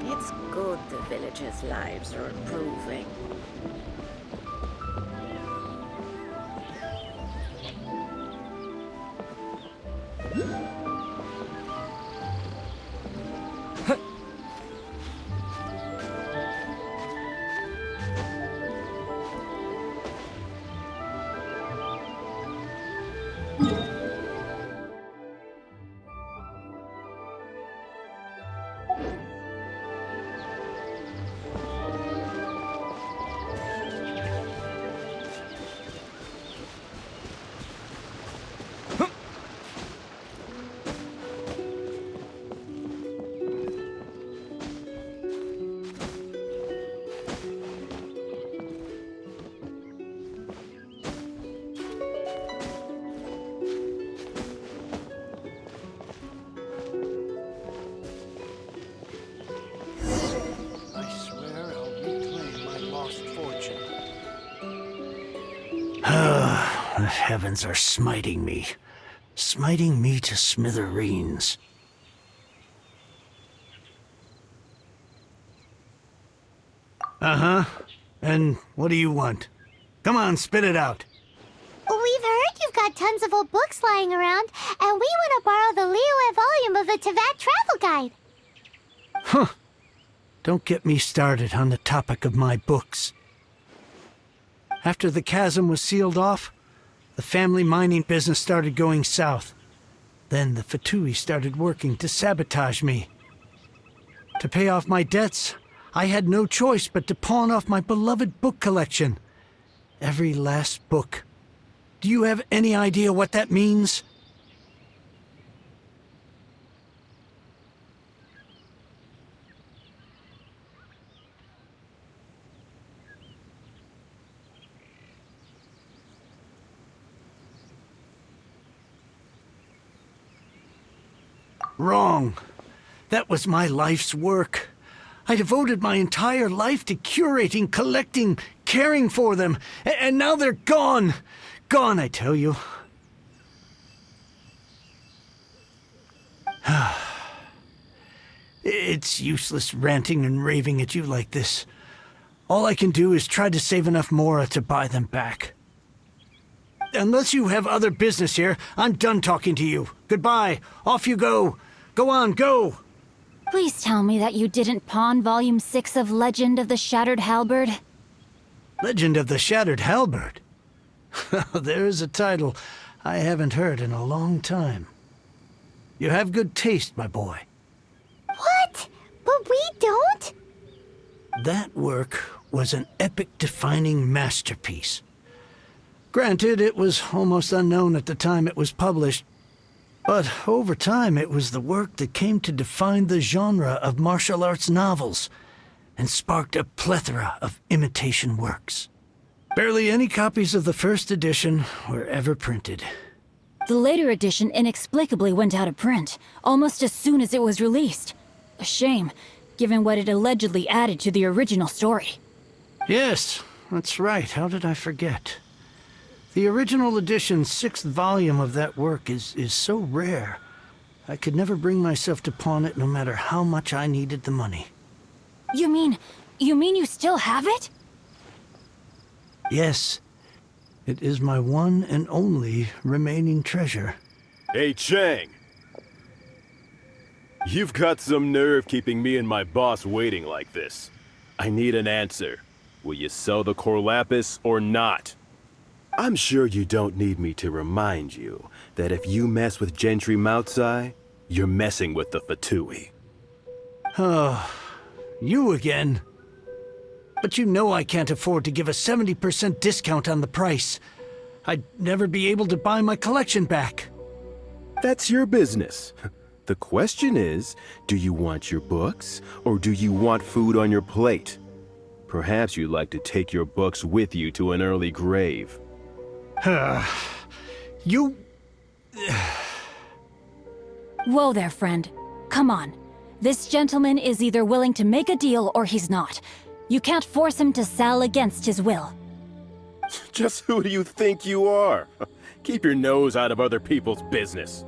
It's good the villagers' lives are improving. The heavens are smiting me to smithereens. Uh-huh. And what do you want? Come on, spit it out. We've heard you've got tons of old books lying around, and we want to borrow the Liyue volume of the Teyvat Travel Guide. Huh. Don't get me started on the topic of my books. After the chasm was sealed off, the family mining business started going south. Then the Fatui started working to sabotage me. To pay off my debts, I had no choice but to pawn off my beloved book collection. Every last book. Do you have any idea what that means? Wrong. That was my life's work. I devoted my entire life to curating, collecting, caring for them, and now they're gone. Gone, I tell you. It's useless ranting and raving at you like this. All I can do is try to save enough Mora to buy them back. Unless you have other business here, I'm done talking to you. Goodbye. Off you go. Go on, go! Please tell me that you didn't pawn Volume 6 of Legend of the Shattered Halberd. Legend of the Shattered Halberd? There's a title I haven't heard in a long time. You have good taste, my boy. What? But we don't? That work was an epic-defining masterpiece. Granted, it was almost unknown at the time it was published, but over time it was the work that came to define the genre of martial arts novels and sparked a plethora of imitation works. Barely any copies of the first edition were ever printed. The later edition inexplicably went out of print, almost as soon as it was released. A shame, given what it allegedly added to the original story. Yes, that's right. How did I forget? The original edition's 6th volume of that work is so rare, I could never bring myself to pawn it no matter how much I needed the money. You mean you still have it? Yes. It is my one and only remaining treasure. Hey, Chang! You've got some nerve keeping me and my boss waiting like this. I need an answer. Will you sell the core lapis or not? I'm sure you don't need me to remind you that if you mess with Gentry Moutsai, you're messing with the Fatui. Oh, you again. But you know I can't afford to give a 70% discount on the price. I'd never be able to buy my collection back. That's your business. The question is, do you want your books, or do you want food on your plate? Perhaps you'd like to take your books with you to an early grave. You... Whoa there, friend. Come on. This gentleman is either willing to make a deal or he's not. You can't force him to sell against his will. Just who do you think you are? Keep your nose out of other people's business.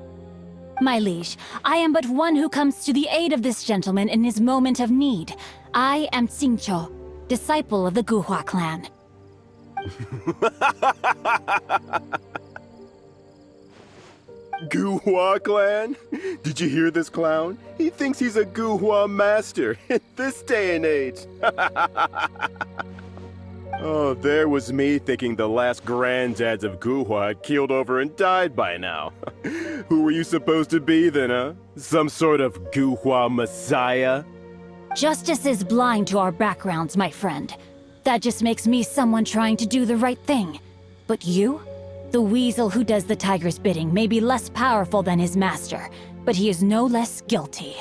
My liege, I am but one who comes to the aid of this gentleman in his moment of need. I am Xingqiu, disciple of the Guhua clan. Guhua clan? Did you hear this clown? He thinks he's a Guhua master in this day and age. Oh, there was me thinking the last granddads of Guhua had keeled over and died by now. Who were you supposed to be then, huh? Some sort of Guhua messiah? Justice is blind to our backgrounds, my friend. That just makes me someone trying to do the right thing. But you? The weasel who does the tiger's bidding may be less powerful than his master, but he is no less guilty.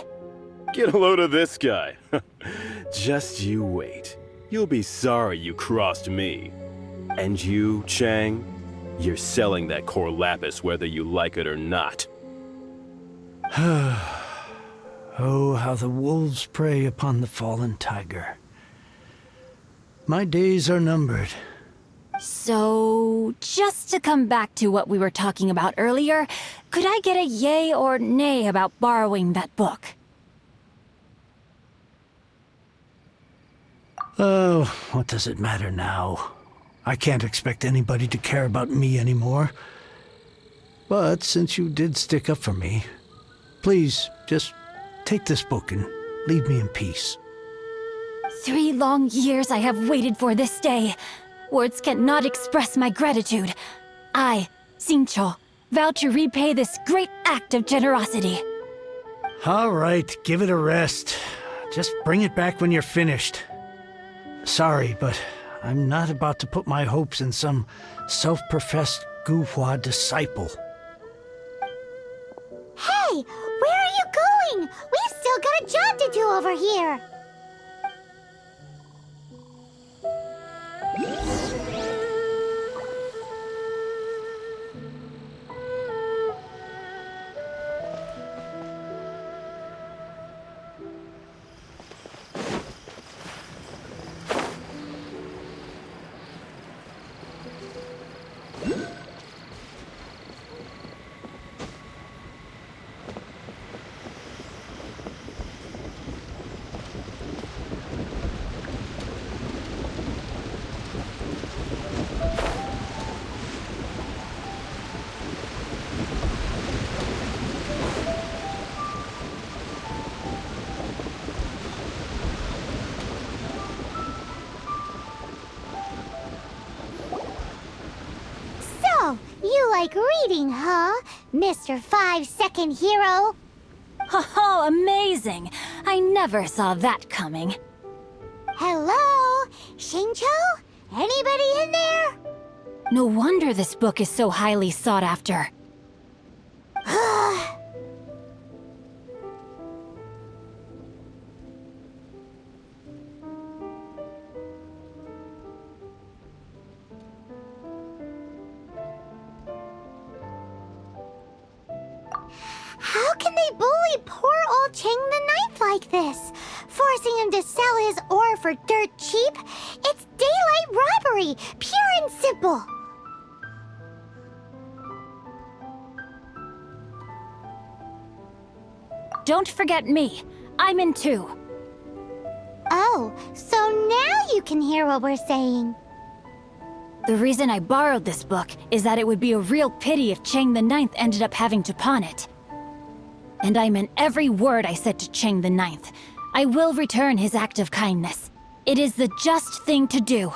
Get a load of this guy. Just you wait. You'll be sorry you crossed me. And you, Chang, you're selling that core lapis whether you like it or not. Oh, how the wolves prey upon the fallen tiger. My days are numbered. So, just to come back to what we were talking about earlier, could I get a yay or nay about borrowing that book? Oh, what does it matter now? I can't expect anybody to care about me anymore. But since you did stick up for me, please, just take this book and leave me in peace. 3 long years I have waited for this day. Words cannot express my gratitude. I, Xingqiu, vow to repay this great act of generosity. All right, give it a rest. Just bring it back when you're finished. Sorry, but I'm not about to put my hopes in some self-professed Guhua disciple. Hey, where are you going? We've still got a job to do over here. So, you like reading, huh, Mr. 5-second hero? Oh, amazing! I never saw that coming. Hello? Xingqiu? Anybody in there? No wonder this book is so highly sought after. How can they bully poor old Chang the Ninth like this? Forcing him to sell his ore for dirt cheap? It's daylight robbery, pure and simple. Don't forget me. I'm in too. Oh, so now you can hear what we're saying. The reason I borrowed this book is that it would be a real pity if Chang the Ninth ended up having to pawn it. And I meant every word I said to Chang the Ninth. I will return his act of kindness. It is the just thing to do.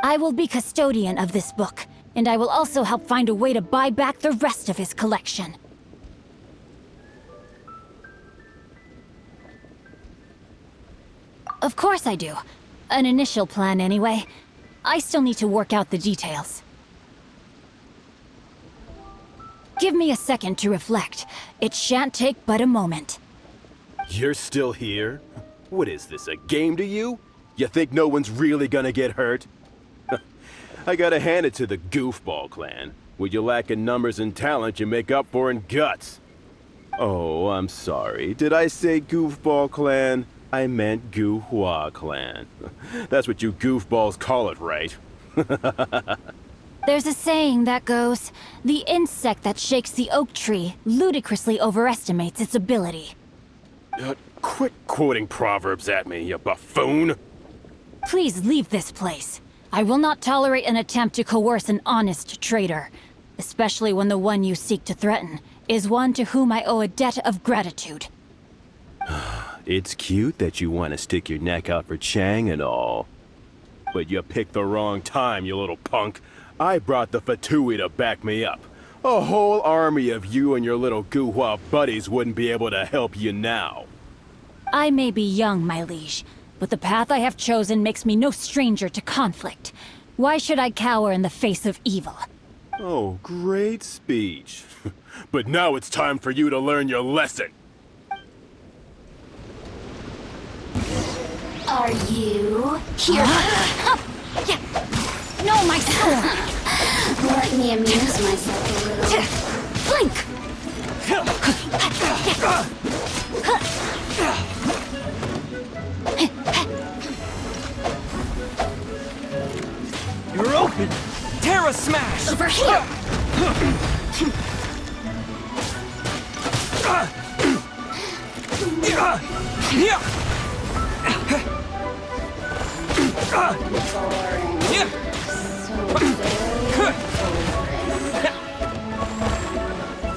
I will be custodian of this book, and I will also help find a way to buy back the rest of his collection. Of course I do. An initial plan, anyway. I still need to work out the details. Give me a second to reflect. It shan't take but a moment. You're still here? What is this, a game to you? You think no one's really gonna get hurt? I gotta hand it to the Goofball clan. What you lack in numbers and talent, you make up for in guts. Oh, I'm sorry. Did I say Goofball clan? I meant Guhua clan. That's what you goofballs call it, right? There's a saying that goes, the insect that shakes the oak tree ludicrously overestimates its ability. Quit quoting proverbs at me, you buffoon! Please leave this place. I will not tolerate an attempt to coerce an honest trader, especially when the one you seek to threaten is one to whom I owe a debt of gratitude. It's cute that you want to stick your neck out for Chang and all. But you picked the wrong time, you little punk. I brought the Fatui to back me up. A whole army of you and your little Guhua buddies wouldn't be able to help you now. I may be young, my liege, but the path I have chosen makes me no stranger to conflict. Why should I cower in the face of evil? Oh, great speech. But now it's time for you to learn your lesson. Are you Here! No, my sword! Let me amuse myself a little. Blink! You're open! Terra Smash! Over here!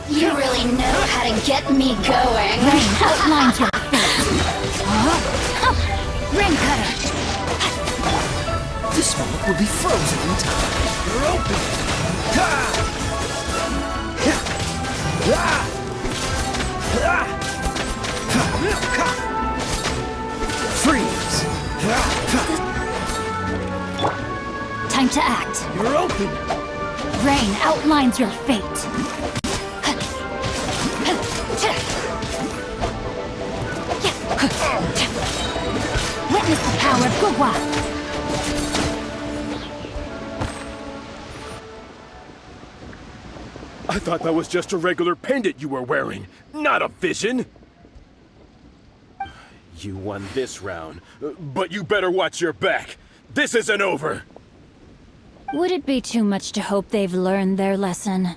You really know how to get me going. Rain outlines your fate. Rain cutter! This moment will be frozen in time. You're open! Freeze! Time to act. You're open! Rain outlines your fate. Witness the power of Guhua. I thought that was just a regular pendant you were wearing, not a vision. You won this round, but you better watch your back. This isn't over. Would it be too much to hope they've learned their lesson?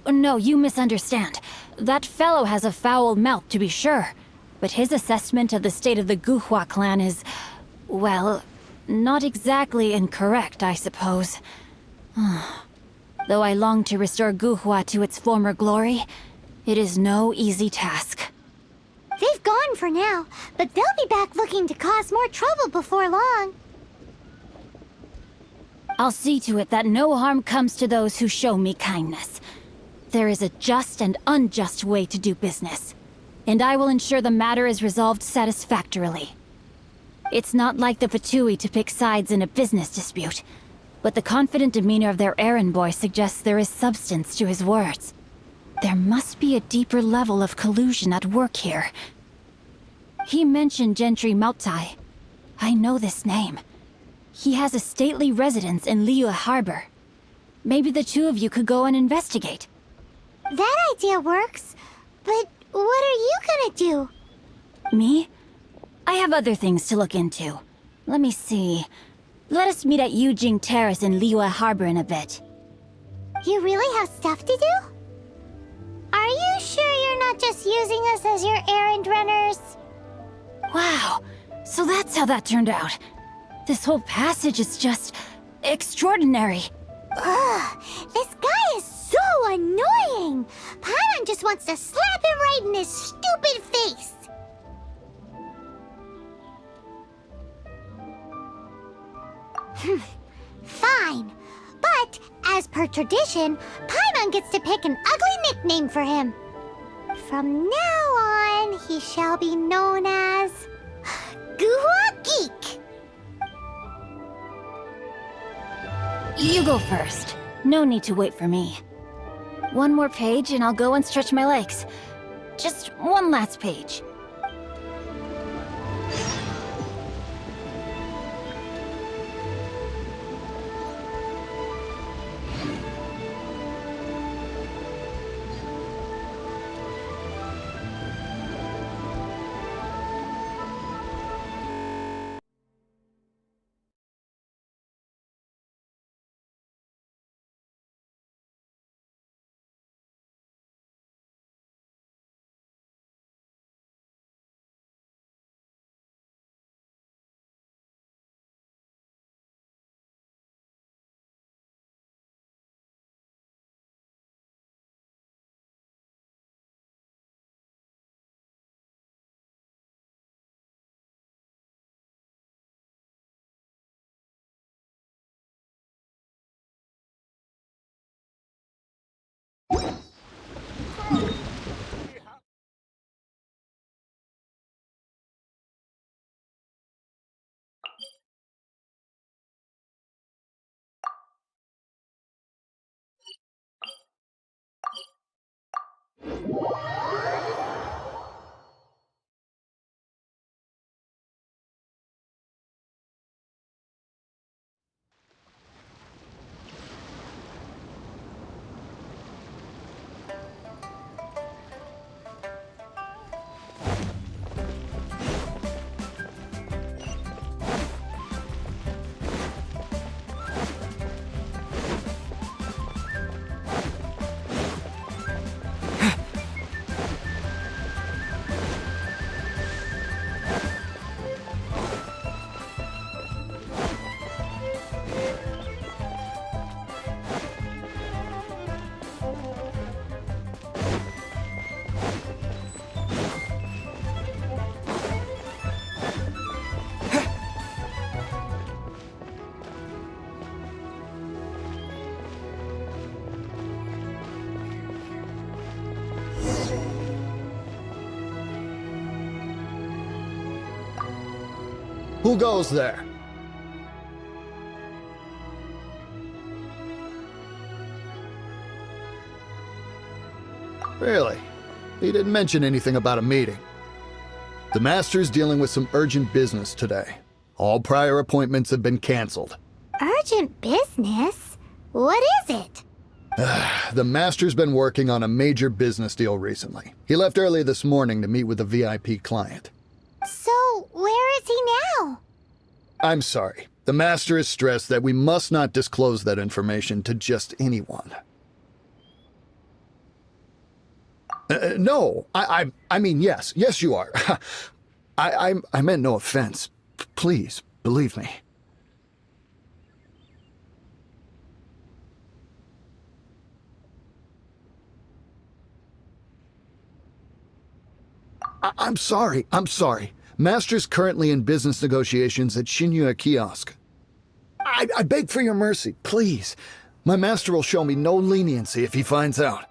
No, you misunderstand. That fellow has a foul mouth, to be sure. But his assessment of the state of the Guhua clan is, well, not exactly incorrect, I suppose. Though I long to restore Guhua to its former glory, it is no easy task. They've gone for now, but they'll be back looking to cause more trouble before long. I'll see to it that no harm comes to those who show me kindness. There is a just and unjust way to do business, and I will ensure the matter is resolved satisfactorily. It's not like the Fatui to pick sides in a business dispute, but the confident demeanor of their errand boy suggests there is substance to his words. There must be a deeper level of collusion at work here. He mentioned Gentry Maotai. I know this name. He has a stately residence in Liyue Harbor. Maybe the two of you could go and investigate. That idea works, but what are you gonna do? Me? I have other things to look into. Let me see. Let us meet at Yujing Terrace in Liyue Harbor in a bit. You really have stuff to do? Are you sure you're not just using us as your errand runners? Wow, so that's how that turned out. This whole passage is just extraordinary. Ugh, this guy is so annoying! Paimon just wants to slap him right in his stupid face! Fine. But, as per tradition, Paimon gets to pick an ugly nickname for him. From now on, he shall be known as... Guhua Geek! You go first. No need to wait for me. One more page and I'll go and stretch my legs. Just one last page. Who goes there? Really? He didn't mention anything about a meeting. The Master's dealing with some urgent business today. All prior appointments have been canceled. Urgent business? What is it? The Master's been working on a major business deal recently. He left early this morning to meet with a VIP client. So, where is he now? I'm sorry. The Master is stressed that we must not disclose that information to just anyone. No, I mean, yes. Yes, you are. I meant no offense. Please, believe me. I'm sorry. Master's currently in business negotiations at Shinya Kiosk. I beg for your mercy, please. My master will show me no leniency if he finds out.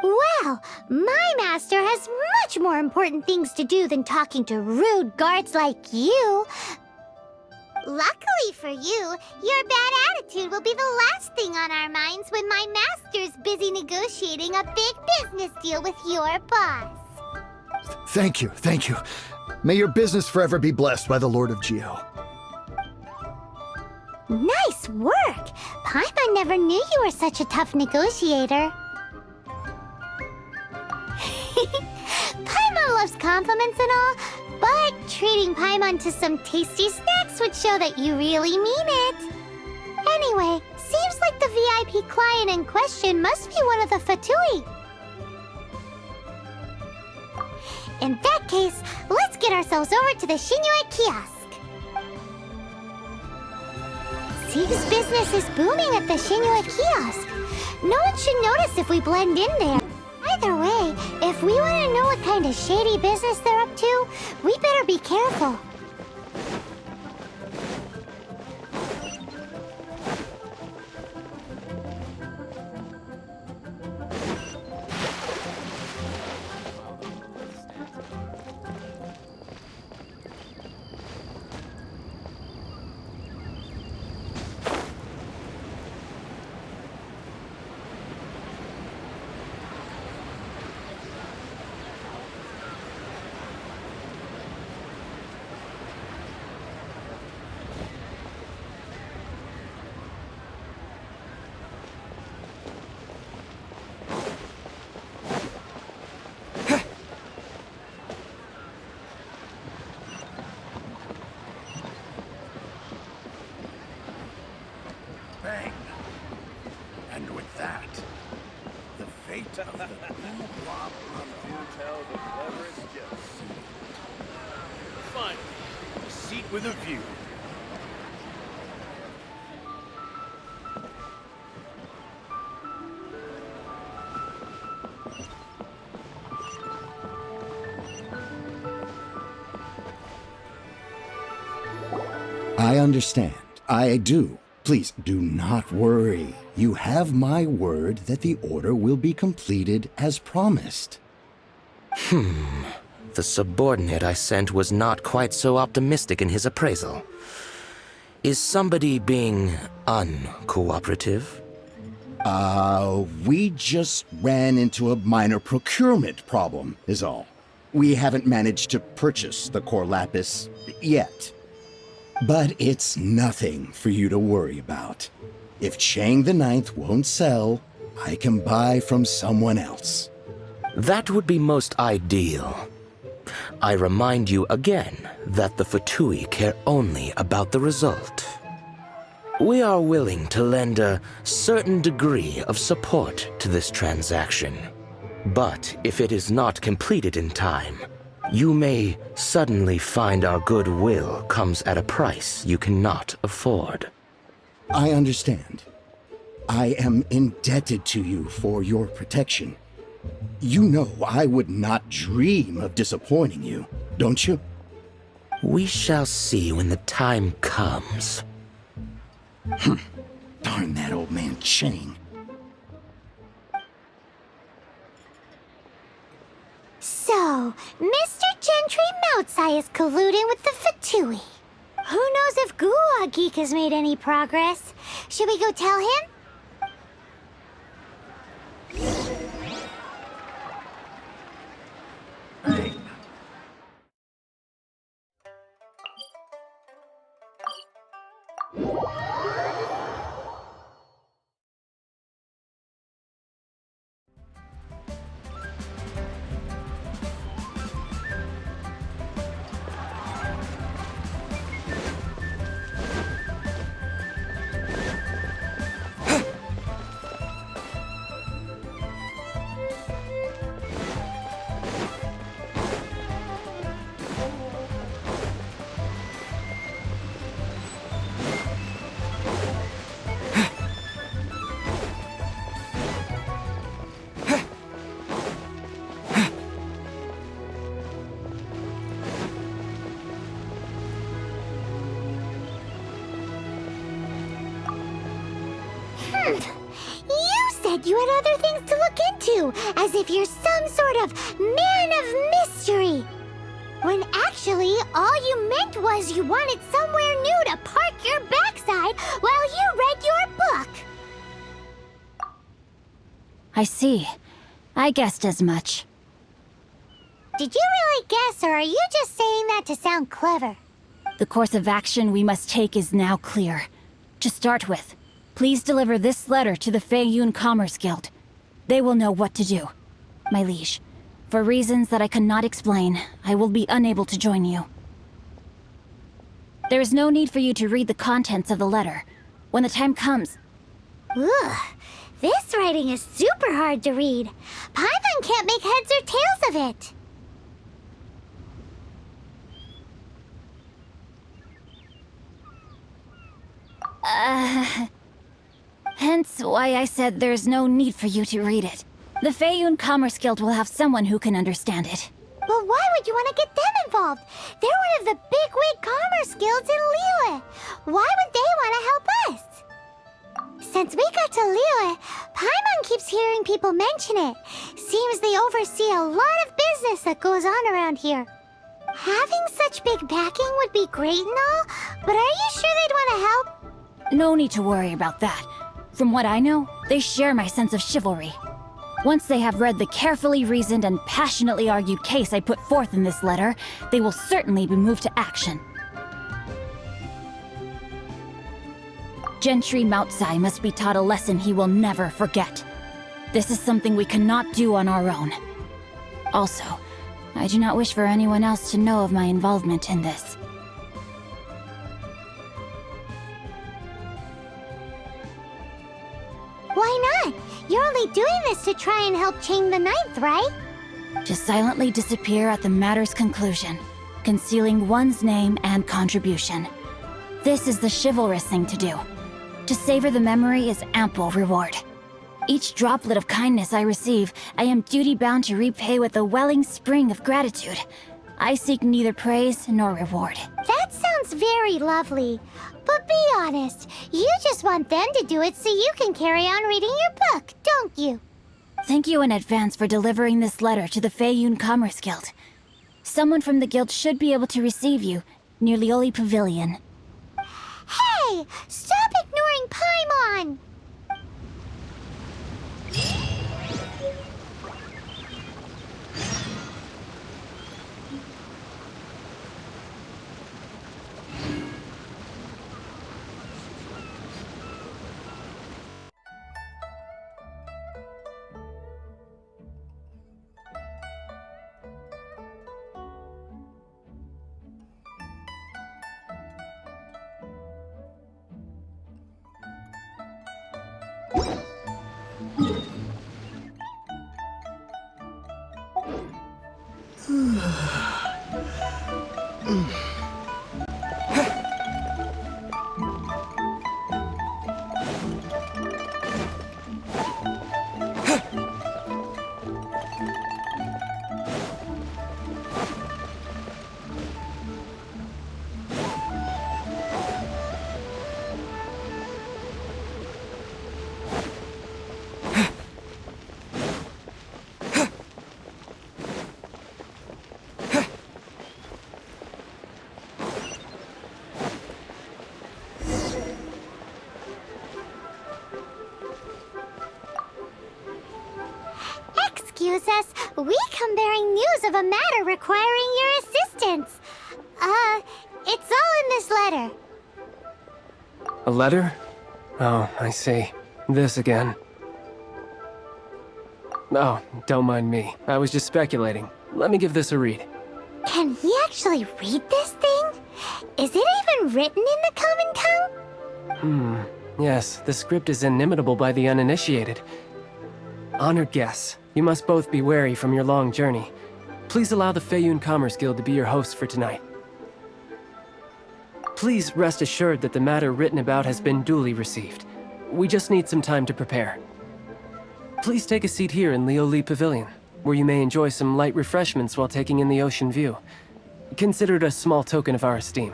Well, my master has much more important things to do than talking to rude guards like you. Luckily for you, your bad attitude will be the last thing on our minds when my master's busy negotiating a big business deal with your boss. Thank you. May your business forever be blessed by the Lord of Geo. Nice work! Paimon never knew you were such a tough negotiator. Paimon loves compliments and all, but treating Paimon to some tasty snacks would show that you really mean it. Anyway, seems like the VIP client in question must be one of the Fatui. In that case, let's get ourselves over to the Shinue kiosk. Zeke's business is booming at the Shinue kiosk. No one should notice if we blend in there. Either way, if we want to know what kind of shady business they're up to, we better be careful. Bang. And with that, the fate of the blue blob Do tell the cleverest jokes. Finally, a seat with a view. I understand. I do. Please do not worry. You have my word that the order will be completed as promised. The subordinate I sent was not quite so optimistic in his appraisal. Is somebody being uncooperative? We just ran into a minor procurement problem, is all. We haven't managed to purchase the core lapis yet. But it's nothing for you to worry about. If Chang the Ninth won't sell, I can buy from someone else. That would be most ideal. I remind you again that the Fatui care only about the result. We are willing to lend a certain degree of support to this transaction. But if it is not completed in time, you may suddenly find our goodwill comes at a price you cannot afford. I understand. I am indebted to you for your protection. You know I would not dream of disappointing you, don't you? We shall see when the time comes. Darn that old man Chang. So, Mr. Gentry Moutsai is colluding with the Fatui. Who knows if Guwa Geek has made any progress? Should we go tell him? You said you had other things to look into, as if you're some sort of man of mystery. When actually, all you meant was you wanted somewhere new to park your backside while you read your book. I see. I guessed as much. Did you really guess, or are you just saying that to sound clever? The course of action we must take is now clear. To start with, please deliver this letter to the Feiyun Commerce Guild. They will know what to do. My liege, for reasons that I cannot explain, I will be unable to join you. There is no need for you to read the contents of the letter. When the time comes... Ugh, this writing is super hard to read. Paimon can't make heads or tails of it. Hence why I said there's no need for you to read it. The Feiyun Commerce Guild will have someone who can understand it. But why would you want to get them involved? They're one of the bigwig commerce guilds in Liyue. Why would they want to help us? Since we got to Liyue, Paimon keeps hearing people mention it. Seems they oversee a lot of business that goes on around here. Having such big backing would be great and all, but are you sure they'd want to help? No need to worry about that. From what I know, they share my sense of chivalry. Once they have read the carefully reasoned and passionately argued case I put forth in this letter, they will certainly be moved to action. Gentry Moutsai must be taught a lesson he will never forget. This is something we cannot do on our own. Also, I do not wish for anyone else to know of my involvement in this. Why not? You're only doing this to try and help Chang the Ninth, right? To silently disappear at the matter's conclusion, concealing one's name and contribution. This is the chivalrous thing to do. To savor the memory is ample reward. Each droplet of kindness I receive, I am duty-bound to repay with a welling spring of gratitude. I seek neither praise nor reward. That sounds very lovely. But be honest, you just want them to do it so you can carry on reading your book, don't you? Thank you in advance for delivering this letter to the Feiyun Commerce Guild. Someone from the guild should be able to receive you near Lioli Pavilion. Hey! Stop ignoring Paimon! Excuse us, we come bearing news of a matter requiring your assistance. It's all in this letter. A letter? Oh, I see. This again. Oh, don't mind me. I was just speculating. Let me give this a read. Can we actually read this thing? Is it even written in the common tongue? Yes, the script is inimitable by the uninitiated. Honored guests, you must both be wary from your long journey. Please allow the Feiyun Commerce Guild to be your hosts for tonight. Please rest assured that the matter written about has been duly received. We just need some time to prepare. Please take a seat here in Lioli Pavilion, where you may enjoy some light refreshments while taking in the ocean view. Consider it a small token of our esteem.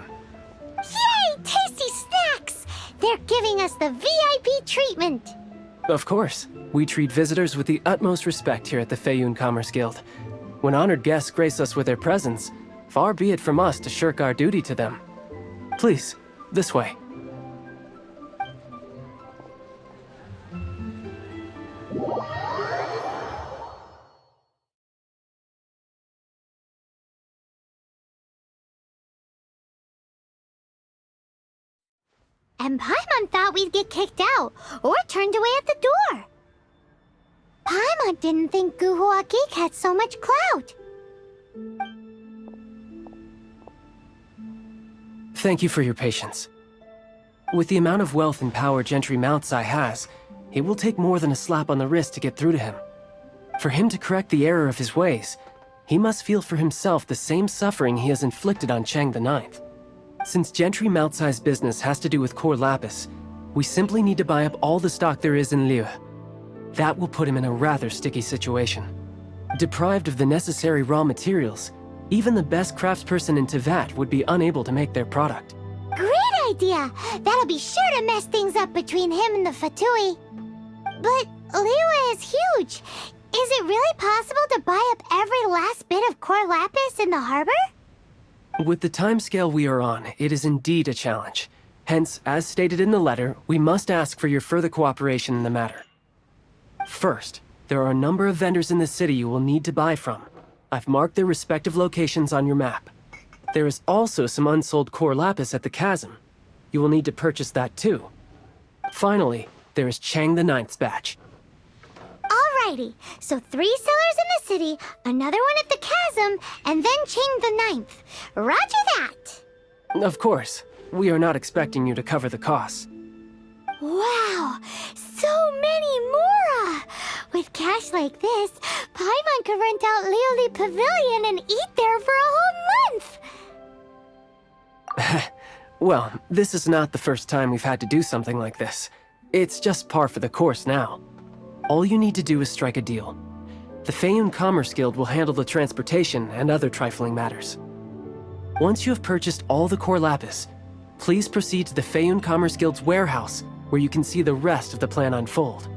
Yay! Tasty snacks! They're giving us the VIP treatment! Of course. We treat visitors with the utmost respect here at the Feiyun Commerce Guild. When honored guests grace us with their presence, far be it from us to shirk our duty to them. Please, this way. And Paimon thought we'd get kicked out, or turned away at the door. Paimon didn't think Guhua Geek had so much clout. Thank you for your patience. With the amount of wealth and power Gentry Moutsai has, it will take more than a slap on the wrist to get through to him. For him to correct the error of his ways, he must feel for himself the same suffering he has inflicted on Chang the Ninth. Since Gentry Moutsai's business has to do with Core Lapis, We simply need to buy up all the stock there is in Liyue. That will put him in a rather sticky situation. Deprived of the necessary raw materials, even the best craftsperson in Teyvat would be unable to make their product. Great idea! That'll be sure to mess things up between him and the Fatui. But Liyue is huge. Is it really possible to buy up every last bit of core lapis in the harbor? With the timescale we are on, it is indeed a challenge. Hence, as stated in the letter, we must ask for your further cooperation in the matter. First, there are a number of vendors in the city you will need to buy from. I've marked their respective locations on your map. There is also some unsold core lapis at the chasm. You will need to purchase that too. Finally, there is Chang the Ninth's batch. Alrighty, so 3 sellers in the city, another one at the chasm, and then Chang the Ninth. Roger that! Of course, we are not expecting you to cover the costs. Wow, so many more! With cash like this, Paimon could rent out Lioli Pavilion and eat there for a whole month! Well, this is not the first time we've had to do something like this. It's just par for the course now. All you need to do is strike a deal. The Feiyun Commerce Guild will handle the transportation and other trifling matters. Once you have purchased all the core lapis, please proceed to the Feiyun Commerce Guild's warehouse, where you can see the rest of the plan unfold.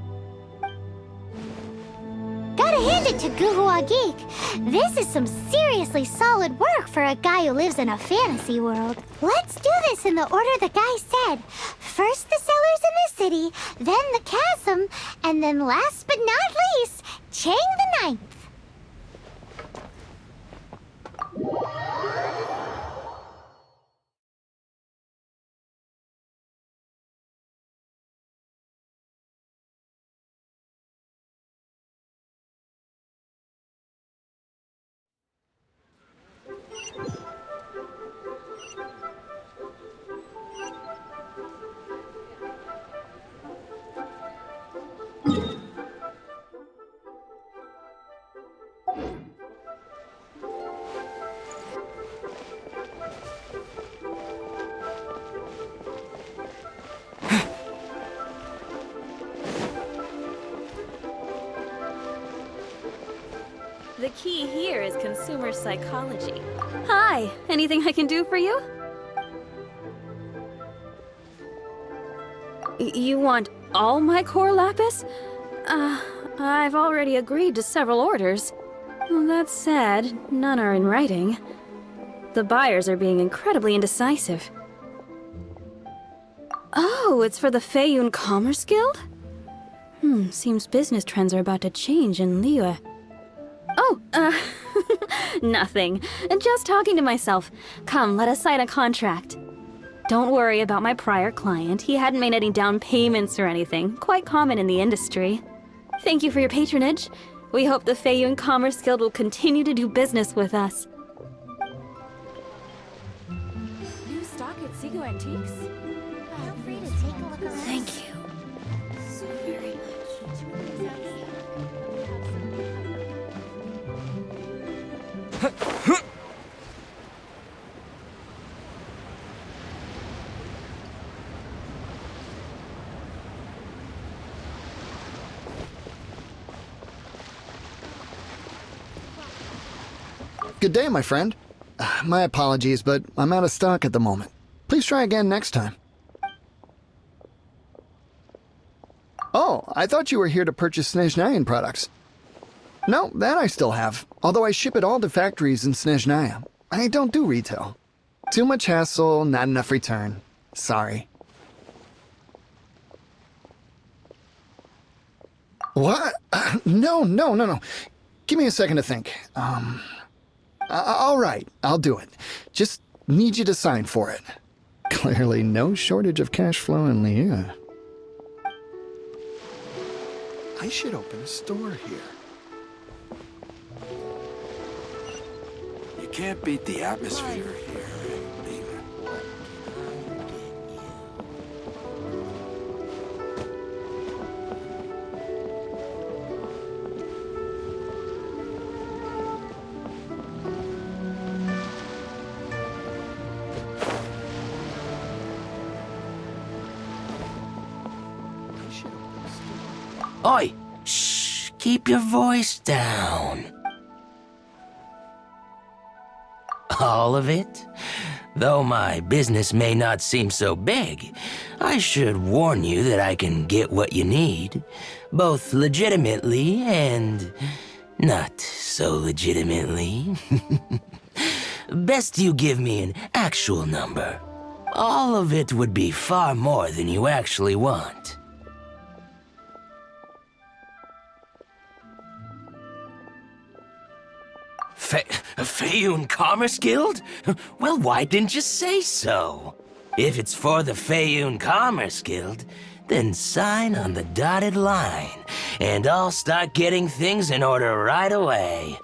Gotta hand it to Guhua Geek. This is some seriously solid work for a guy who lives in a fantasy world. Let's do this in the order the guy said. First the sellers in the city, then the chasm, and then last but not least, Chang the Ninth. The key here is consumer psychology. Hi, anything I can do for you? You want all my core lapis? I've already agreed to several orders. Well, that said, none are in writing. The buyers are being incredibly indecisive. Oh, it's for the Feiyun Commerce Guild? Seems business trends are about to change in Liyue. Oh, nothing. Just talking to myself. Come, let us sign a contract. Don't worry about my prior client. He hadn't made any down payments or anything. Quite common in the industry. Thank you for your patronage. We hope the Feiyun Commerce Guild will continue to do business with us. New stock at Sigo Antiques? Feel free to take a look around. Thank you. So very much. Good day, my friend. My apologies, but I'm out of stock at the moment. Please try again next time. Oh, I thought you were here to purchase Snezhnayan products. No, that I still have, although I ship it all to factories in Snezhnaya. I don't do retail. Too much hassle, not enough return. Sorry. What? No. Give me a second to think. All right, I'll do it. Just need you to sign for it. Clearly no shortage of cash flow in Liyue. I should open a store here. You can't beat the atmosphere here. Oi! Shh! Keep your voice down. All of it? Though my business may not seem so big, I should warn you that I can get what you need, both legitimately and not so legitimately. Best you give me an actual number. All of it would be far more than you actually want. Feyun Commerce Guild? Well, why didn't you say so? If it's for the Feyun Commerce Guild, then sign on the dotted line, and I'll start getting things in order right away.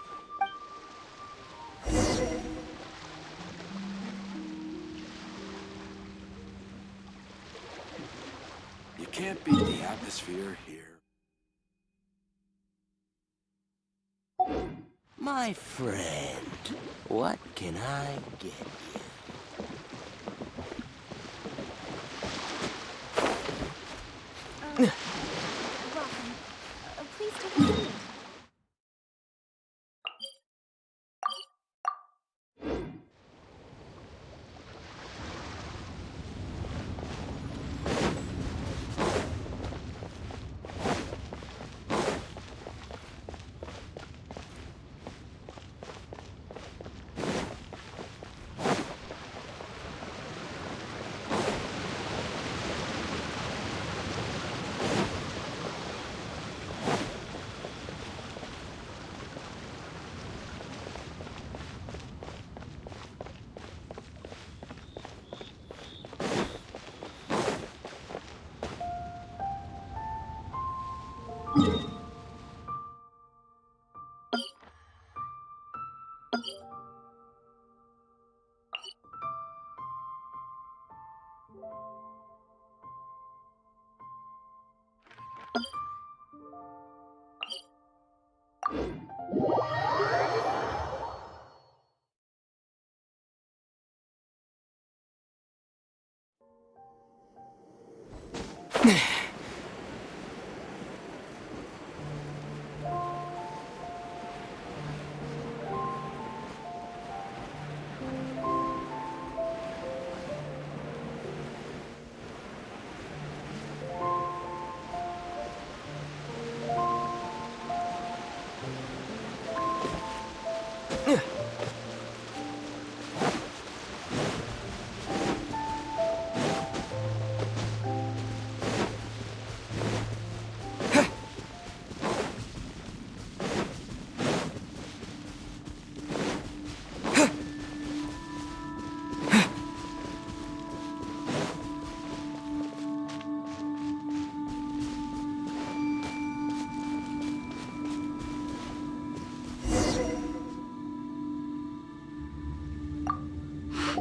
You can't beat the atmosphere here. My friend, what can I get you? Welcome. Please take a seat.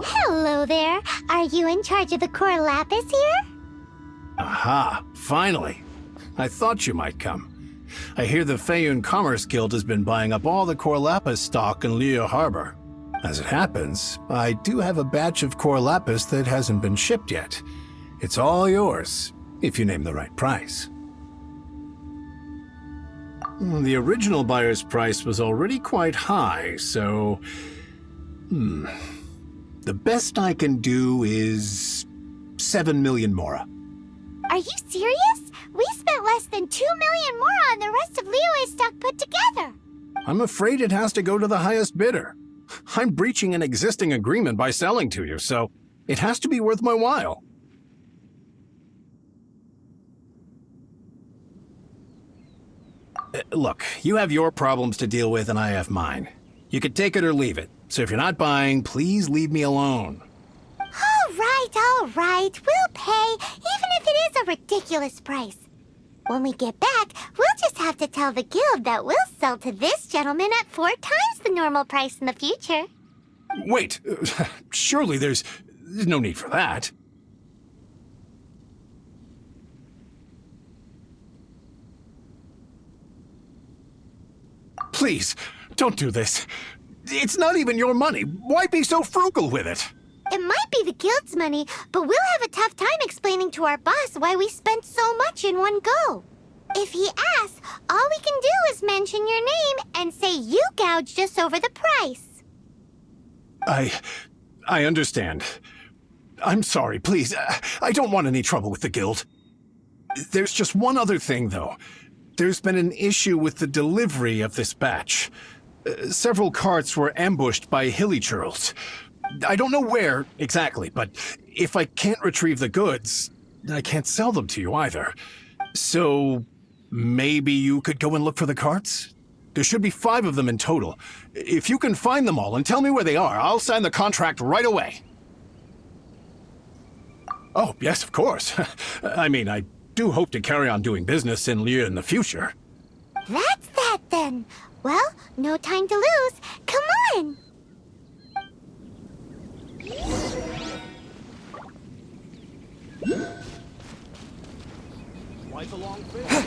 Hello there. Are you in charge of the core lapis here? Aha, finally. I thought you might come. I hear the Feyun Commerce Guild has been buying up all the core lapis stock in Liyue Harbor. As it happens, I do have a batch of core lapis that hasn't been shipped yet. It's all yours, if you name the right price. The original buyer's price was already quite high, so... The best I can do is 7 million mora. Are you serious? We spent less than 2 million more on the rest of Liyue's stock put together. I'm afraid it has to go to the highest bidder. I'm breaching an existing agreement by selling to you, so it has to be worth my while. Look, you have your problems to deal with and I have mine. You could take it or leave it. So if you're not buying, please leave me alone. All right. We'll pay, even if it is a ridiculous price. When we get back, we'll just have to tell the guild that we'll sell to this gentleman at 4 times the normal price in the future. Wait, surely there's no need for that. Please, don't do this. It's not even your money. Why be so frugal with it? It might be the guild's money, but we'll have a tough time explaining to our boss why we spent so much in one go. If he asks, all we can do is mention your name and say you gouged us over the price. I understand. I'm sorry, please. I don't want any trouble with the guild. There's just one other thing, though. There's been an issue with the delivery of this batch. Several carts were ambushed by hilly churls. I don't know where exactly, but if I can't retrieve the goods, I can't sell them to you either. So maybe you could go and look for the carts? There should be 5 of them in total. If you can find them all and tell me where they are, I'll sign the contract right away. Oh, yes, of course. I mean, I do hope to carry on doing business in Liyue in the future. That's that then. Well, no time to lose. Come on! Wipe along fish.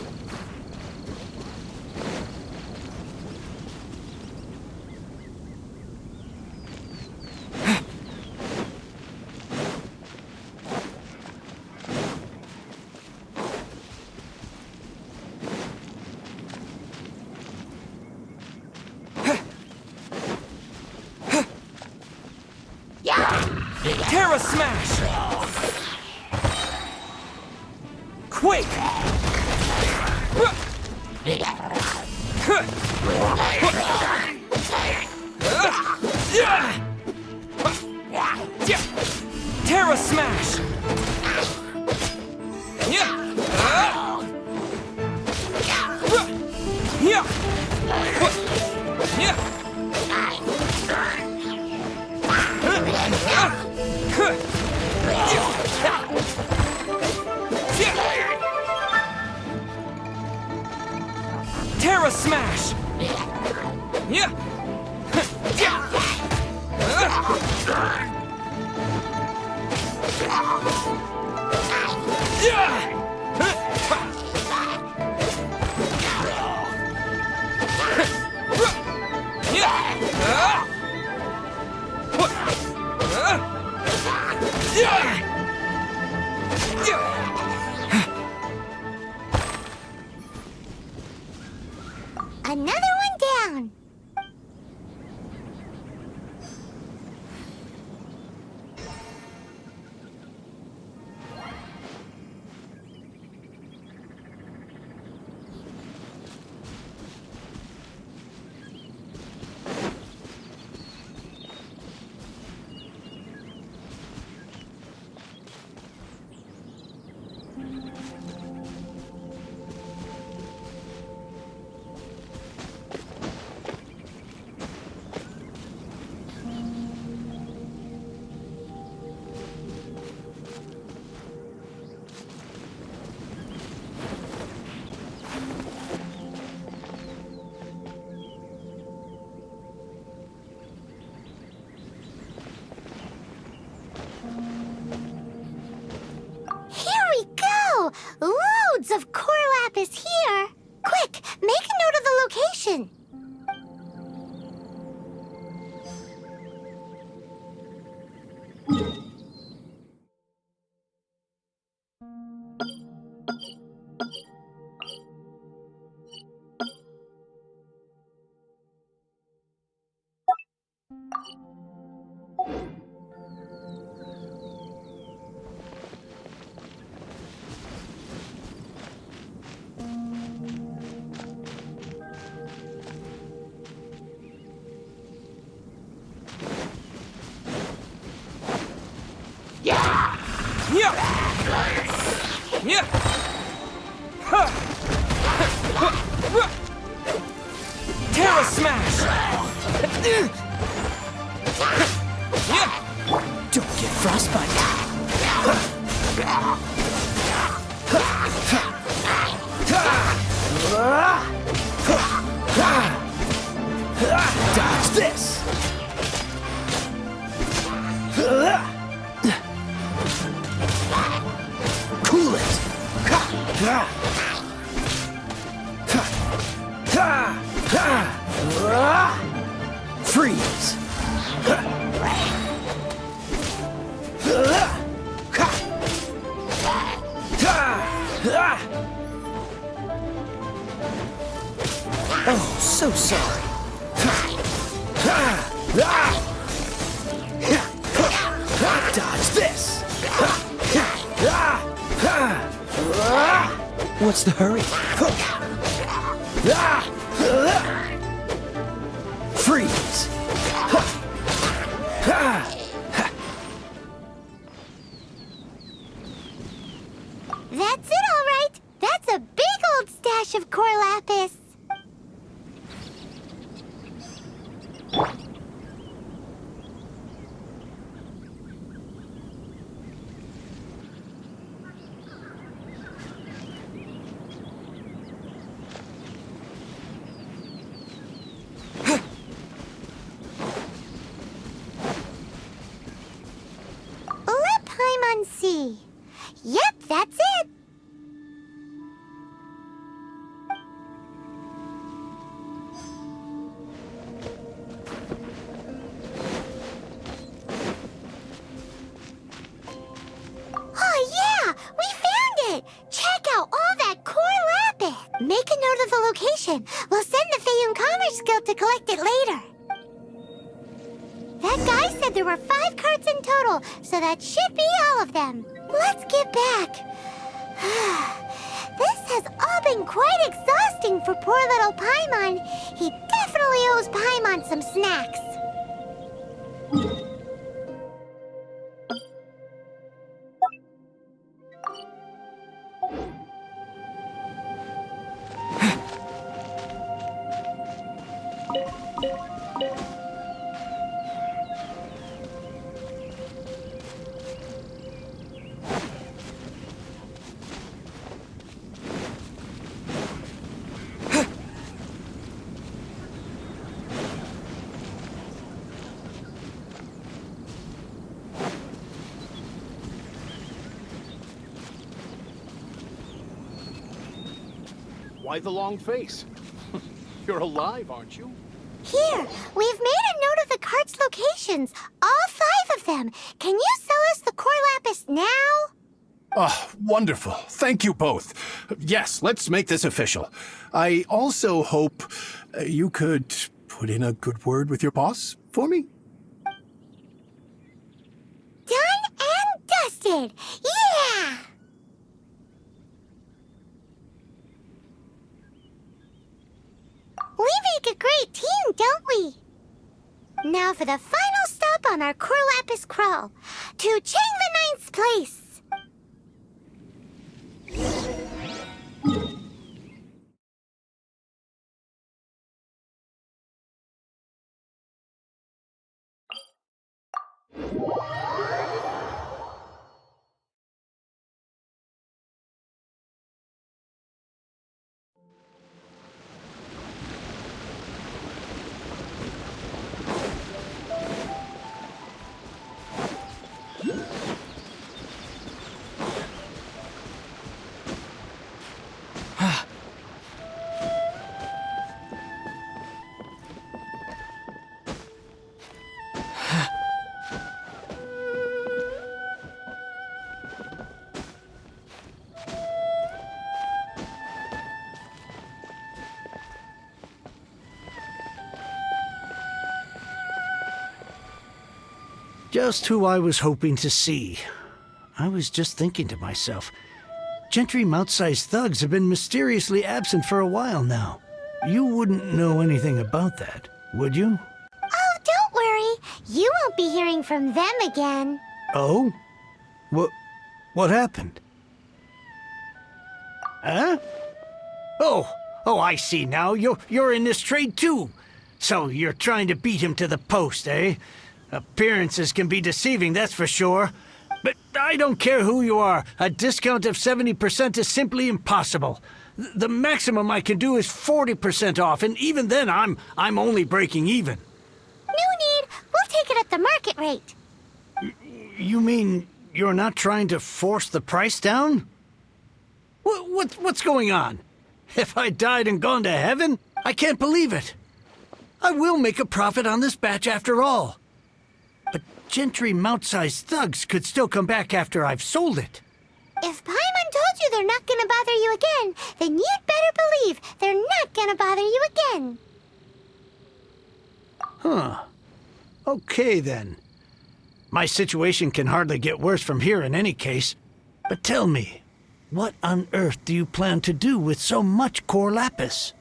Terra Smash! Quick! Terra Smash! Terra Smash! Another one down. Loads of core lapis here! Quick, make a note of the location! Terra Smash! Don't get frostbite. Dodge this! Cool it! Freeze! Oh, so sorry. Dodge this! What's the hurry? Freeze! That's it, all right. That's a big old stash of core lapis. Let Paimon see. Yep, that's it. Oh yeah, we found it. Check out all that core lapis. Make a note of the location. We'll send the Feiyun Commerce Guild to collect it later. That guy said there were 5 carts in total, so that should be all of them. Let's get back. This has all been quite exhausting for poor little Paimon. He definitely owes Paimon some snacks. Why the long face? You're alive, aren't you? Here, we've made a note of the cart's locations. All 5 of them. Can you sell us the core lapis now? Oh, wonderful. Thank you both. Yes, let's make this official. I also hope you could put in a good word with your boss for me. Done and dusted. Yeah! We make a great team, don't we? Now for the final stop on our core lapis crawl. To Chang the Ninth's place. Just who I was hoping to see. I was just thinking to myself, gentry mount-sized thugs have been mysteriously absent for a while now. You wouldn't know anything about that, would you? Oh, don't worry. You won't be hearing from them again. Oh? What happened? Huh? Oh, I see now. You're in this trade too. So you're trying to beat him to the post, eh? Appearances can be deceiving, that's for sure. But I don't care who you are. A discount of 70% is simply impossible. The maximum I can do is 40% off, and even then I'm only breaking even. No need. We'll take it at the market rate. You mean you're not trying to force the price down? What's going on? If I died and gone to heaven? I can't believe it. I will make a profit on this batch after all. But gentry mount-sized thugs could still come back after I've sold it. If Paimon told you they're not gonna bother you again, then you'd better believe they're not gonna bother you again. Okay, then. My situation can hardly get worse from here in any case. But tell me, what on earth do you plan to do with so much core lapis?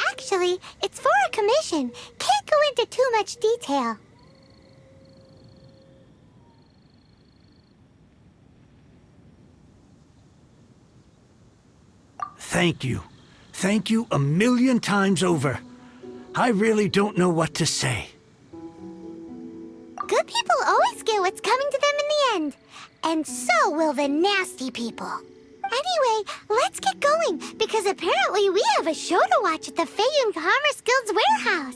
Actually, it's for a commission. Can't go into too much detail. Thank you. Thank you a million times over. I really don't know what to say. Good people always get what's coming to them in the end. And so will the nasty people. Anyway, let's get going, because apparently we have a show to watch at the Feiyun Commerce Guild's warehouse.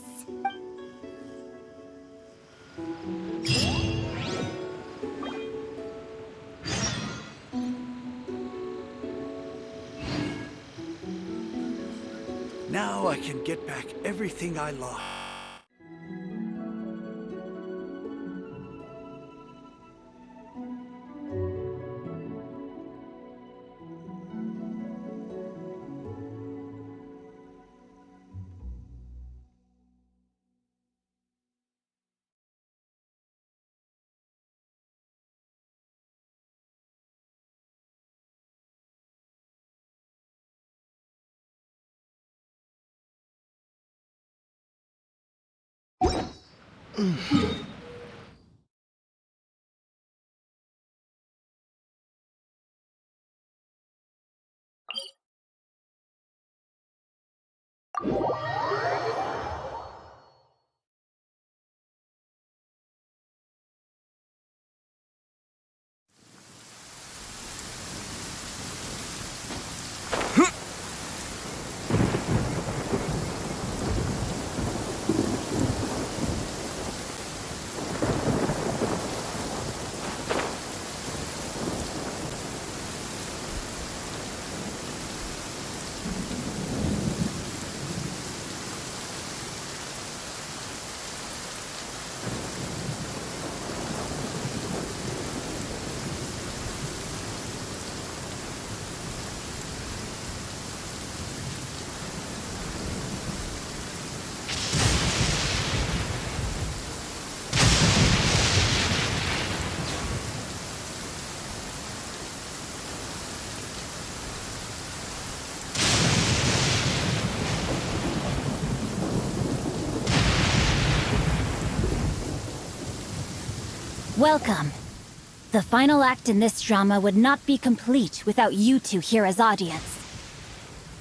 Now I can get back everything I lost. Welcome. The final act in this drama would not be complete without you two here as audience.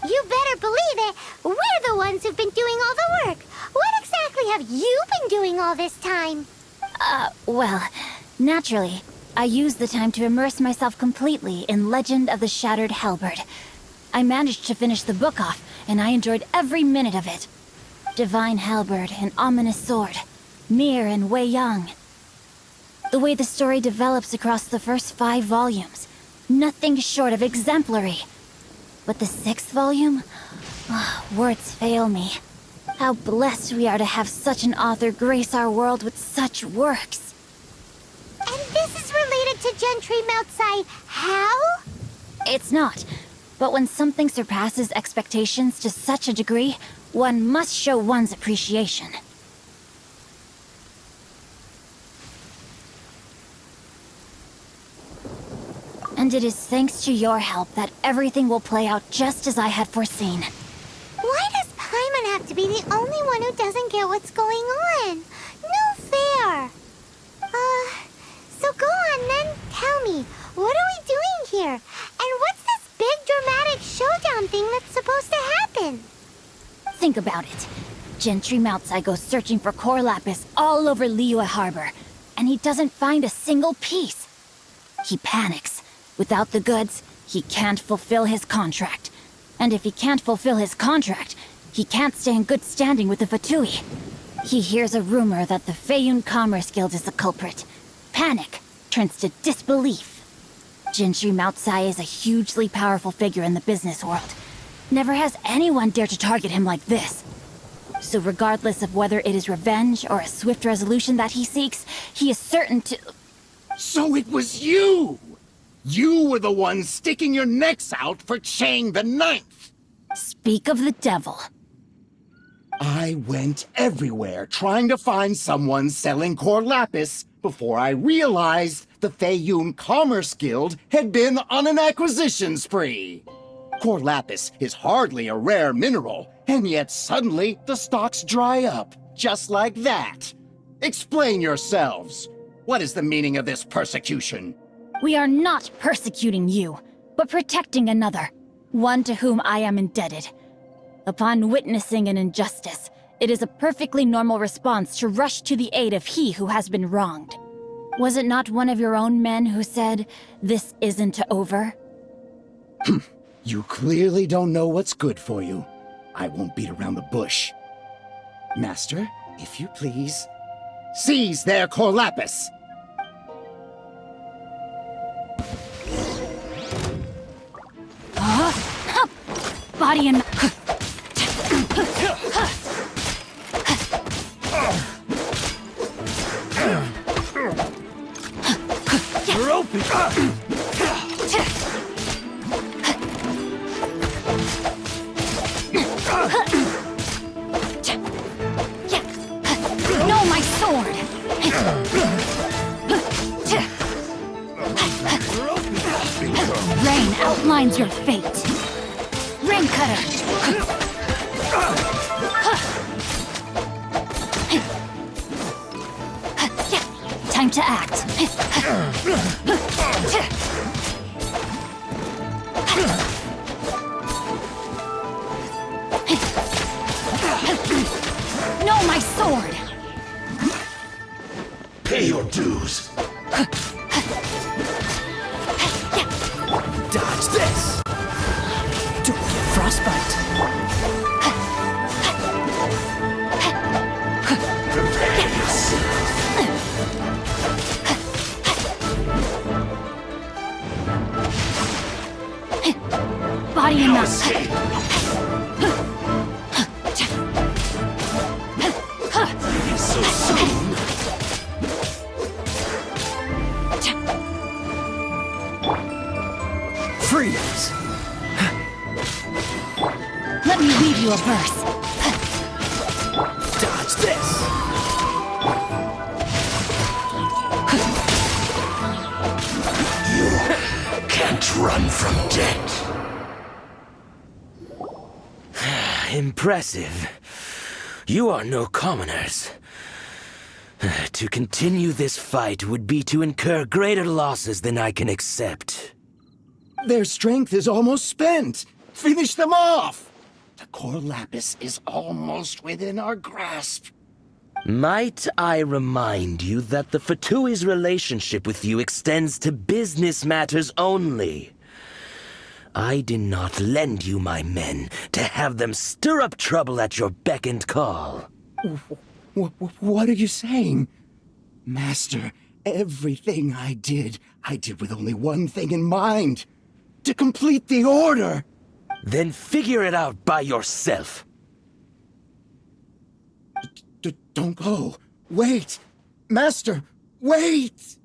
You better believe it. We're the ones who've been doing all the work. What exactly have you been doing all this time? Well, naturally, I used the time to immerse myself completely in Legend of the Shattered Halberd. I managed to finish the book off, and I enjoyed every minute of it. Divine Halberd, an ominous sword. Mir and Wei Yang. The way the story develops across the first 5 volumes, nothing short of exemplary. But the 6th volume? Words fail me. How blessed we are to have such an author grace our world with such works. And this is related to Gentry Moutsai. How? It's not. But when something surpasses expectations to such a degree, one must show one's appreciation. And it is thanks to your help that everything will play out just as I had foreseen. Why does Paimon have to be the only one who doesn't get what's going on? No fair. So go on then, tell me, what are we doing here? And what's this big dramatic showdown thing that's supposed to happen? Think about it. Gentry Moutsai goes searching for core lapis all over Liyue Harbor, and he doesn't find a single piece. He panics. Without the goods, he can't fulfill his contract. And if he can't fulfill his contract, he can't stay in good standing with the Fatui. He hears a rumor that the Feiyun Commerce Guild is the culprit. Panic turns to disbelief. Gentry Moutsai is a hugely powerful figure in the business world. Never has anyone dared to target him like this. So regardless of whether it is revenge or a swift resolution that he seeks, he is certain to... So it was you! You were the one sticking your necks out for Chang the Ninth! Speak of the devil. I went everywhere trying to find someone selling core lapis before I realized the Feiyun Commerce Guild had been on an acquisition spree. Core lapis is hardly a rare mineral, and yet suddenly the stocks dry up, just like that. Explain yourselves. What is the meaning of this persecution? We are not persecuting you, but protecting another, one to whom I am indebted. Upon witnessing an injustice, it is a perfectly normal response to rush to the aid of he who has been wronged. Was it not one of your own men who said, "This isn't over"? You clearly don't know what's good for you. I won't beat around the bush. Master, if you please, seize their core lapis! Body and... You're open! No, my sword! Rain outlines your fate. Rain cutter! Time to act. No, my sword! Pay your dues! Dodge this! Don't get frostbite! Prepare yourself! Body and mouth. So soon! Freeze! Let me leave you a verse. Dodge this! You can't run from death. Impressive. You are no commoners. To continue this fight would be to incur greater losses than I can accept. Their strength is almost spent. Finish them off! The core lapis is almost within our grasp. Might I remind you that the Fatui's relationship with you extends to business matters only? I did not lend you my men to have them stir up trouble at your beck and call. What are you saying? Master, everything I did with only one thing in mind. To complete the order! Then figure it out by yourself. Don't go. Wait! Master, wait!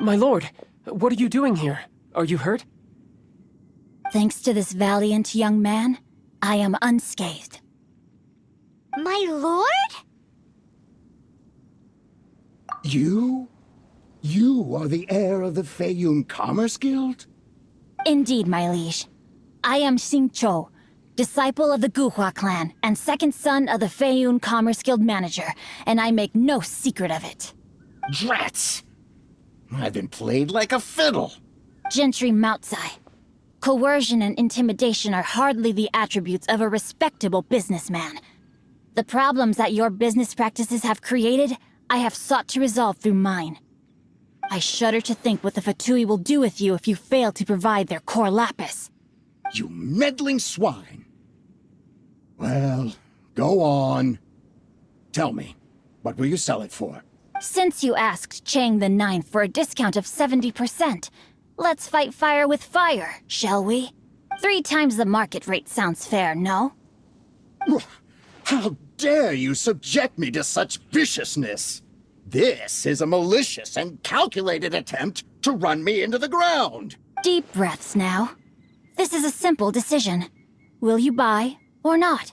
My lord, what are you doing here? Are you hurt? Thanks to this valiant young man, I am unscathed. My lord? You? You are the heir of the Feiyun Commerce Guild? Indeed, my liege. I am Xingqiu, disciple of the Guhua clan and second son of the Feiyun Commerce Guild manager, and I make no secret of it. Drats! I've been played like a fiddle. Gentry Moutsai. Coercion and intimidation are hardly the attributes of a respectable businessman. The problems that your business practices have created, I have sought to resolve through mine. I shudder to think what the Fatui will do with you if you fail to provide their core lapis. You meddling swine! Well, go on. Tell me, what will you sell it for? Since you asked Chang the Ninth for a discount of 70%, let's fight fire with fire, shall we? 3 times the market rate sounds fair, no? How dare you subject me to such viciousness? This is a malicious and calculated attempt to run me into the ground. Deep breaths now. This is a simple decision. Will you buy or not?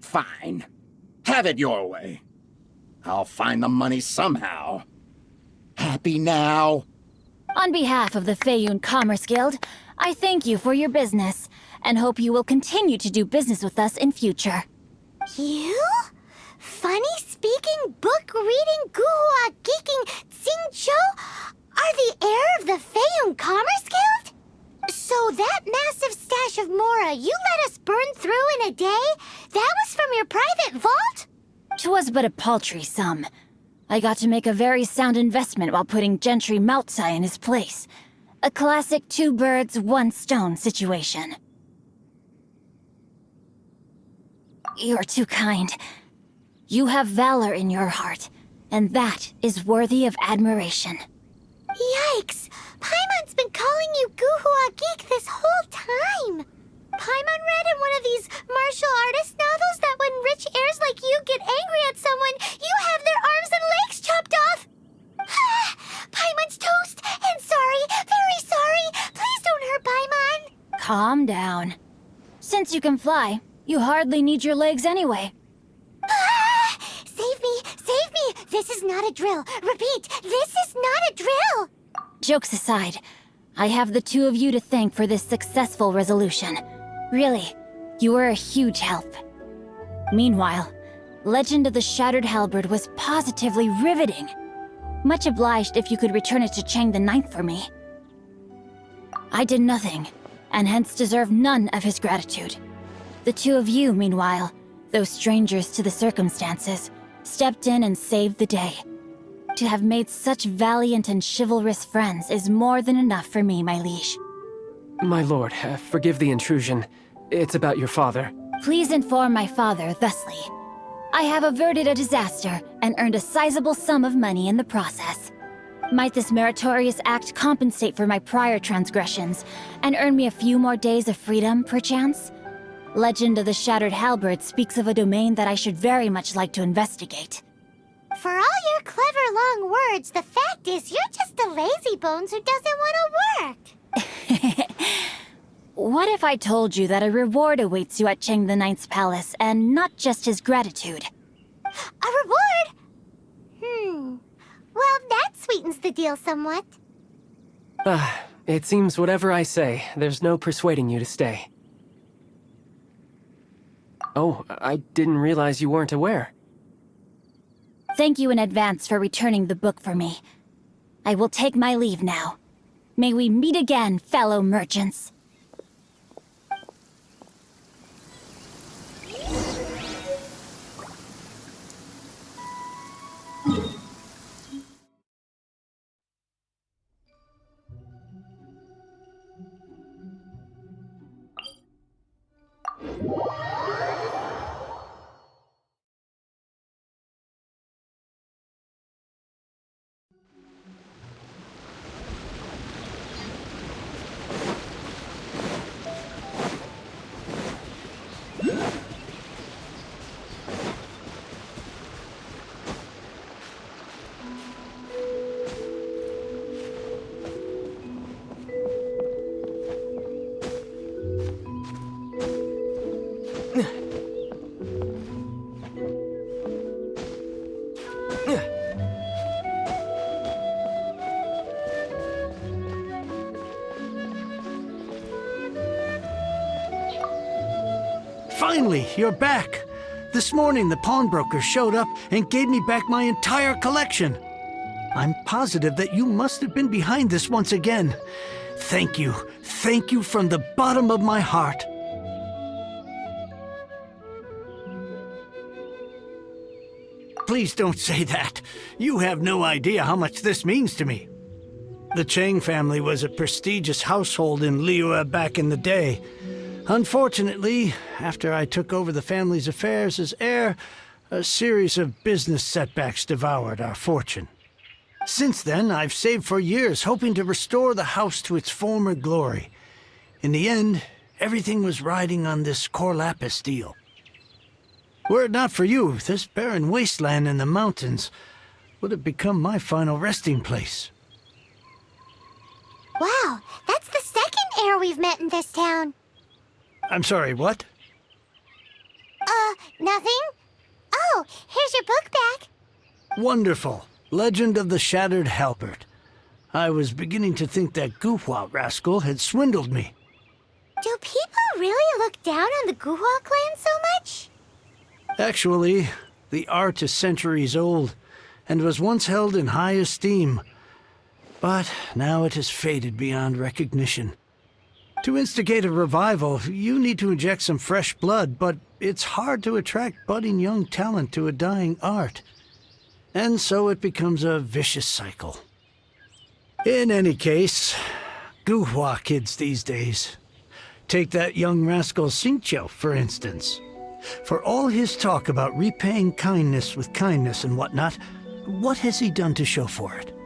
Fine. Have it your way. I'll find the money somehow. Happy now? On behalf of the Feiyun Commerce Guild, I thank you for your business, and hope you will continue to do business with us in future. You? Funny-speaking, book-reading, guhua geeking Xingqiu are the heir of the Feiyun Commerce Guild? So that massive stash of Mora you let us burn through in a day? That was from your private vault? 'Twas but a paltry sum. I got to make a very sound investment while putting Gentry Maltsai in his place. A classic two birds, one stone situation. You're too kind. You have valor in your heart, and that is worthy of admiration. Yikes! Paimon's been calling you Guhua Geek this whole time! Paimon read in one of these martial artist novels that when rich heirs like you get angry at someone, you have their arms and legs chopped off! Paimon's toast! And sorry, very sorry! Please don't hurt Paimon! Calm down. Since you can fly, you hardly need your legs anyway. Save me! Save me! This is not a drill! Repeat, this is not a drill! Jokes aside, I have the two of you to thank for this successful resolution. Really, you were a huge help. Meanwhile, Legend of the Shattered Halberd was positively riveting. Much obliged if you could return it to Chang the Ninth for me. I did nothing, and hence deserve none of his gratitude. The two of you, meanwhile, though strangers to the circumstances, stepped in and saved the day. To have made such valiant and chivalrous friends is more than enough for me, my liege. My lord, forgive the intrusion. It's about your father. Please inform my father thusly. I have averted a disaster and earned a sizable sum of money in the process. Might this meritorious act compensate for my prior transgressions and earn me a few more days of freedom, perchance? Legend of the Shattered Halberd speaks of a domain that I should very much like to investigate. For all your clever long words, the fact is you're just a lazybones who doesn't want to work. What if I told you that a reward awaits you at Chang the Ninth's palace, and not just his gratitude? A reward? Well, that sweetens the deal somewhat. It seems whatever I say, there's no persuading you to stay. Oh, I didn't realize you weren't aware. Thank you in advance for returning the book for me. I will take my leave now. May we meet again, fellow merchants. Finally, you're back. This morning, the pawnbroker showed up and gave me back my entire collection. I'm positive that you must have been behind this once again. Thank you. Thank you from the bottom of my heart. Please don't say that. You have no idea how much this means to me. The Chang family was a prestigious household in Liyue back in the day. Unfortunately, after I took over the family's affairs as heir, a series of business setbacks devoured our fortune. Since then, I've saved for years, hoping to restore the house to its former glory. In the end, everything was riding on this Core Lapis deal. Were it not for you, this barren wasteland in the mountains would have become my final resting place. Wow, that's the second heir we've met in this town. I'm sorry, what? Nothing? Oh, here's your book back. Wonderful. Legend of the Shattered Halberd. I was beginning to think that Guhua rascal had swindled me. Do people really look down on the Guhua clan so much? Actually, the art is centuries old, and was once held in high esteem. But now it has faded beyond recognition. To instigate a revival, you need to inject some fresh blood, but it's hard to attract budding young talent to a dying art. And so it becomes a vicious cycle. In any case, Guhua kids these days. Take that young rascal Xingqiu, for instance. For all his talk about repaying kindness with kindness and whatnot, what has he done to show for it?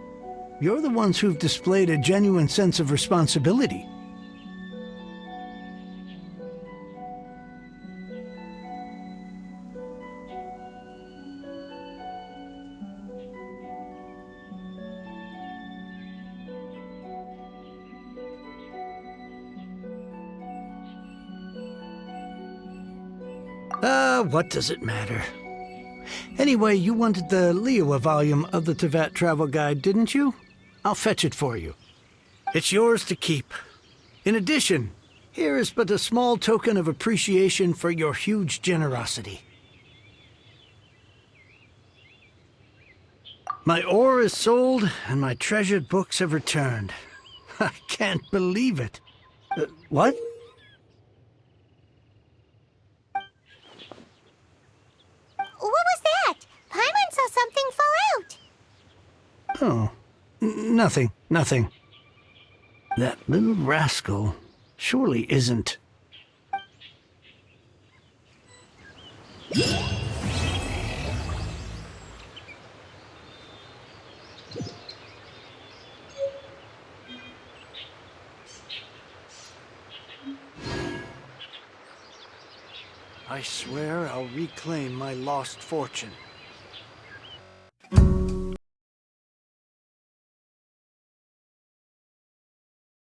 You're the ones who've displayed a genuine sense of responsibility. What does it matter? Anyway, you wanted the Liyue volume of the Teyvat Travel Guide, didn't you? I'll fetch it for you. It's yours to keep. In addition, here is but a small token of appreciation for your huge generosity. My ore is sold, and my treasured books have returned. I can't believe it. What? What was that? Paimon saw something fall out. Oh, nothing. That little rascal surely isn't... I swear I'll reclaim my lost fortune.